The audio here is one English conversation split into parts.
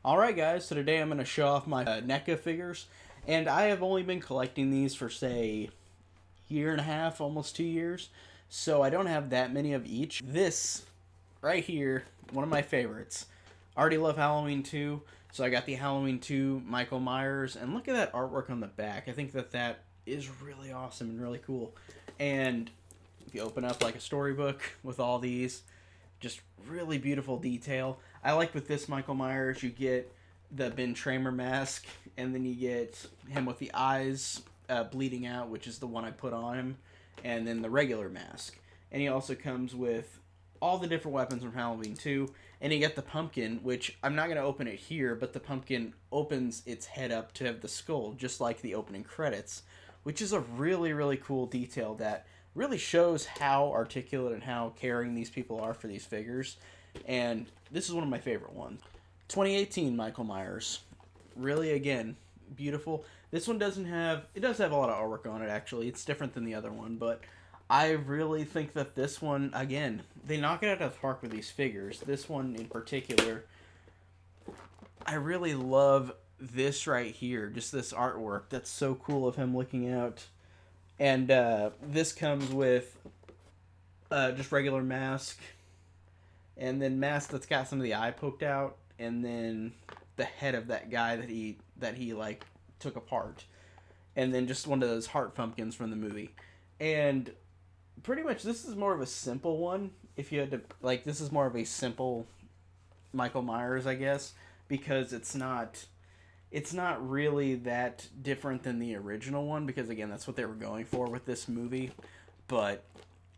Alright guys, so today I'm going to show off my NECA figures, and I have only been collecting these for say year and a half, almost 2 years, so I don't have that many of each. This right here, one of my favorites. I already love Halloween 2, so I got the Halloween 2 Michael Myers, and look at that artwork on the back. I think that is really awesome and really cool. And if you open up like a storybook with all these, just really beautiful detail. I like with this Michael Myers, you get the Ben Tramer mask, and then you get him with the eyes bleeding out, which is the one I put on him, and then the regular mask. And he also comes with all the different weapons from Halloween 2, and you get the pumpkin, which I'm not going to open it here, but the pumpkin opens its head up to have the skull, just like the opening credits, which is a really, really cool detail that really shows how articulate and how caring these people are for these figures. And this is one of my favorite ones. 2018 Michael Myers. Really, again, beautiful. This one does have a lot of artwork on it, actually. It's different than the other one, but I really think that this one, again, they knock it out of the park with these figures. This one in particular, I really love this right here. Just this artwork. That's so cool of him looking out. And this comes with just regular mask, and then mask that's got some of the eye poked out, and then the head of that guy that he like took apart, and then just one of those heart pumpkins from the movie. And pretty much this is more of a simple one. If you had to like, this is more of a simple Michael Myers, I guess, because it's not really that different than the original one, because again, that's what they were going for with this movie. But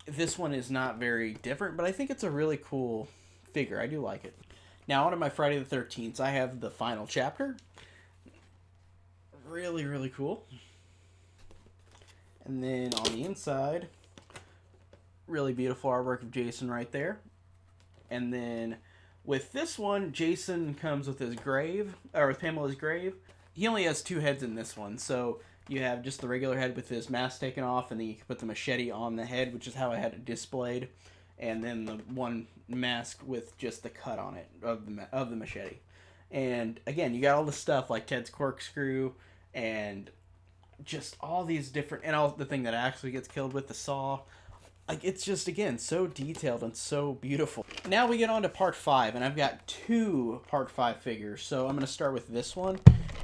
this one is not very different, but I think it's a really cool figure. I do like it. Now, on to my Friday the 13th, I have the final chapter. Really, really cool. And then on the inside, really beautiful artwork of Jason right there. And then with this one, Jason comes with his grave, or with Pamela's grave. He only has two heads in this one, so you have just the regular head with his mask taken off, and then you can put the machete on the head, which is how I had it displayed, and then the one mask with just the cut on it of the machete. And again, you got all the stuff like Ted's corkscrew, and just all these different, and all the thing that actually gets killed with the saw. Like, it's just, again, so detailed and so beautiful. Now we get on to part 5, and I've got two part 5 figures. So I'm going to start with this one,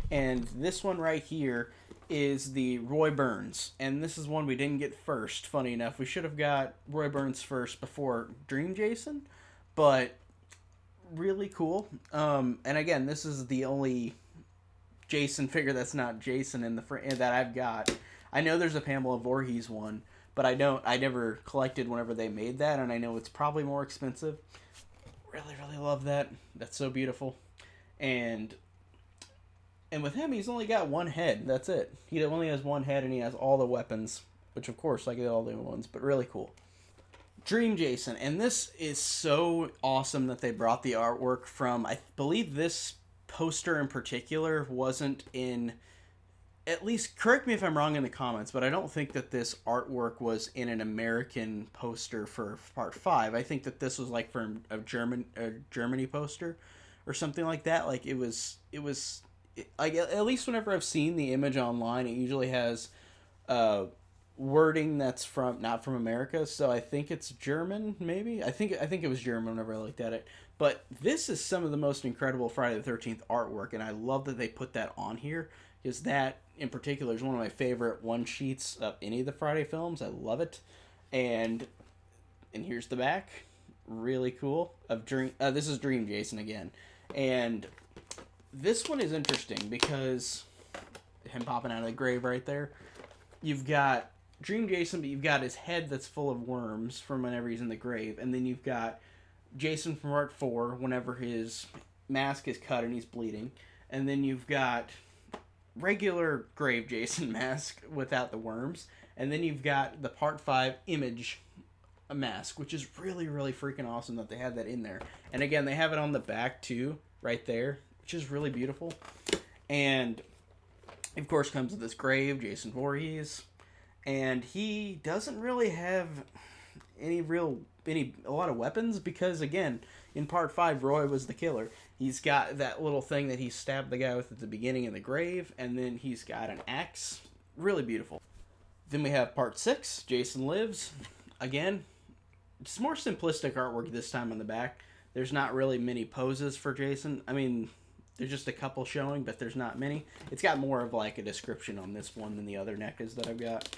and this one right here is the Roy Burns, and this is one we didn't get first, funny enough. We should have got Roy Burns first before Dream Jason, but really cool. And again, this is the only Jason figure that's not Jason in that I've got. I know there's a Pamela Voorhees one, but I never collected whenever they made that, and I know it's probably more expensive. Really, really love that. That's so beautiful. And with him, he's only got one head. That's it. He only has one head, and he has all the weapons, which of course, like all the other ones, but really cool. Dream Jason, and this is so awesome that they brought the artwork from, I believe this poster in particular wasn't in, at least correct me if I'm wrong in the comments, but I don't think that this artwork was in an American poster for part 5. I think that this was like from a Germany poster or something like that. Like it was like, at least whenever I've seen the image online, it usually has wording that's not from America. So I think it's German, maybe. I think it was German whenever I looked at it. But this is some of the most incredible Friday the 13th artwork, and I love that they put that on here, because that in particular is one of my favorite one sheets of any of the Friday films. I love it. And here's the back. Really cool. This is Dream Jason again. And this one is interesting because him popping out of the grave right there. You've got Dream Jason, but you've got his head that's full of worms from whenever he's in the grave. And then you've got Jason from part 4 whenever his mask is cut and he's bleeding. And then you've got regular grave Jason mask without the worms, and then you've got the part 5 image mask, which is really, really freaking awesome that they had that in there. And again, they have it on the back too, right there, which is really beautiful. And of course comes with this grave Jason Voorhees, and he doesn't really have a lot of weapons, because again, in part 5 Roy was the killer. He's got that little thing that he stabbed the guy with at the beginning of the grave, and then he's got an axe. Really beautiful. Then we have part 6, Jason Lives. Again, it's more simplistic artwork this time on the back. There's not really many poses for Jason. I mean, there's just a couple showing, but there's not many. It's got more of like a description on this one than the other NECAs that I've got.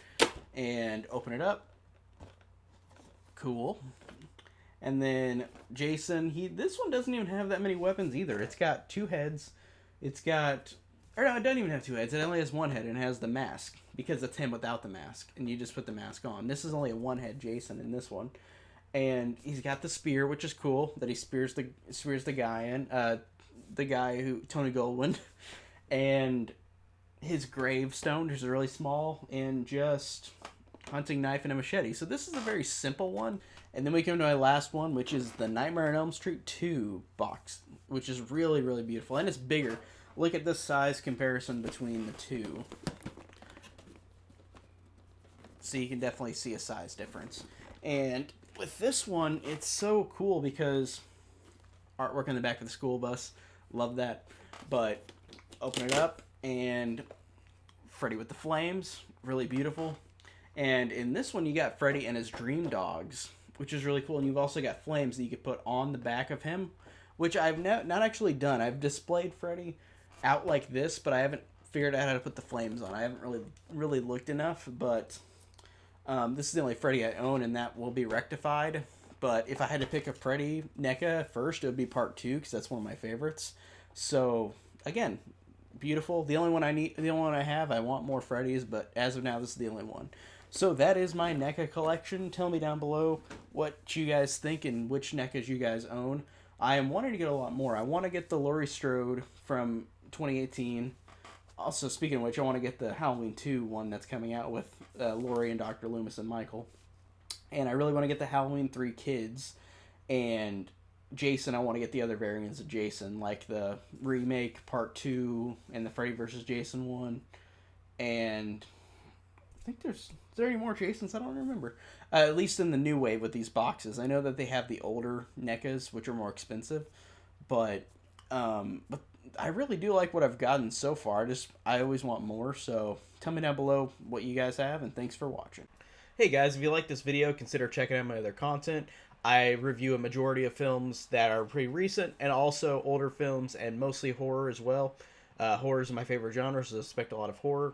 And open it up. Cool. And then Jason, this one doesn't even have that many weapons either. It's got 2 heads. It's got, or no, it doesn't even have 2 heads. It only has 1 head and it has the mask because it's him without the mask. And you just put the mask on. This is only a 1-head Jason in this one. And he's got the spear, which is cool, that he spears the guy in. The guy who, Tony Goldwyn. And his gravestone, which is really small, and just hunting knife and a machete. So this is a very simple one. And then we come to my last one, which is the Nightmare on Elm Street 2 box, which is really, really beautiful. And it's bigger. Look at the size comparison between the two. So you can definitely see a size difference. And with this one, it's so cool because artwork on the back of the school bus. Love that. But open it up and Freddy with the flames. Really beautiful. And in this one, you got Freddy and his dream dogs, which is really cool. And you've also got flames that you could put on the back of him, which I've not actually done. I've displayed Freddy out like this, but I haven't figured out how to put the flames on. I haven't really looked enough, but this is the only Freddy I own, and that will be rectified. But if I had to pick a Freddy NECA first, it would be part 2, because that's one of my favorites. So, again, beautiful. The only one I have, I want more Freddys, but as of now, this is the only one. So that is my NECA collection. Tell me down below what you guys think and which NECAs you guys own. I am wanting to get a lot more. I want to get the Laurie Strode from 2018. Also, speaking of which, I want to get the Halloween 2 one that's coming out with Laurie and Dr. Loomis and Michael. And I really want to get the Halloween 3 Kids. And Jason, I want to get the other variants of Jason, like the remake part 2 and the Freddy vs. Jason one. And I think is there any more Jasons? I don't remember. At least in the new wave with these boxes. I know that they have the older NECAs, which are more expensive. But I really do like what I've gotten so far. I always want more. So tell me down below what you guys have, and thanks for watching. Hey guys, if you like this video, consider checking out my other content. I review a majority of films that are pretty recent, and also older films, and mostly horror as well. Horror is my favorite genre, so I expect a lot of horror.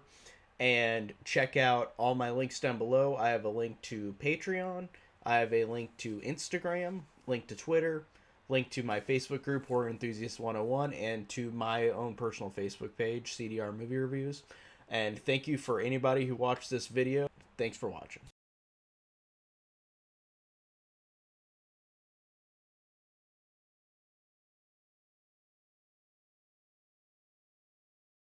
And check out all my links down below. I have a link to Patreon. I have a link to Instagram, link to Twitter, link to my Facebook group, Horror Enthusiast 101, and to my own personal Facebook page, CDR Movie Reviews. And thank you for anybody who watched this video. Thanks for watching.